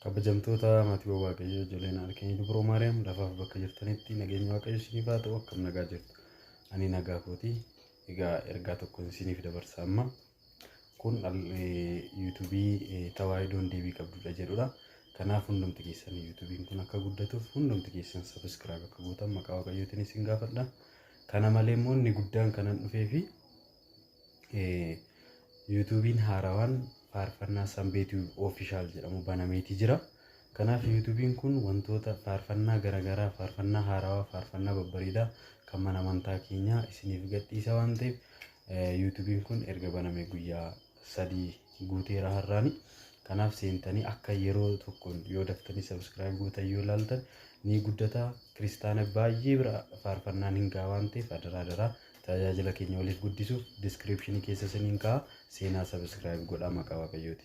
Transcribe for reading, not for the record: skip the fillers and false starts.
Kabajamtoota maatii Waaqayyoo ijoolleen Harkeenyi Dubroo Maariyaam lafaaf bakka jirtanitti nageenya Waaqayyo isiniif haa ta'u. Akkam nagaa jirtu? Ani nagaa kooti. Egaa ergaa tokko isiniif dabarsa amma. Kun yuutuubii Tawaayidoon deebii qabdudha jedhudha. Kanaaf hundumti keessan yuutuubiin kun akka guddatuuf hundumti keessan sabiskiraayib akka gootan maqaa Waaqayyootiin isin gaafadha. Kana malee immoo inni guddaan kanan dhufee fi yuutuubiin haarawaan faarfannaa Sanbeetii Official jedhamu banameetii jira. Kanaaf yuutuubiin kun wantoota faarfannaa garaagaraa, faarfannaa haarawaa, faarfannaa babbareedaa kan mana amantaa keenyaa isiniif gadhiisa waan ta'eef yuutuubiin kun erga banamee guyyaa 3 guuteera har'aani. Kanaaf seentanii akka yeroo tokkoon yoo daftanii sabiskiraayib gootan yoo ilaaltan ni guddata. Kiristaana baay'ee bira faarfannaan hin ga'a waan ta'eef adaraa tajaajila keenya waliif guddisuuf diskiripshinii keessa isiniin ka'a. Seenaa sabiskiraayib godhaa maqaa Waaqayyootiin.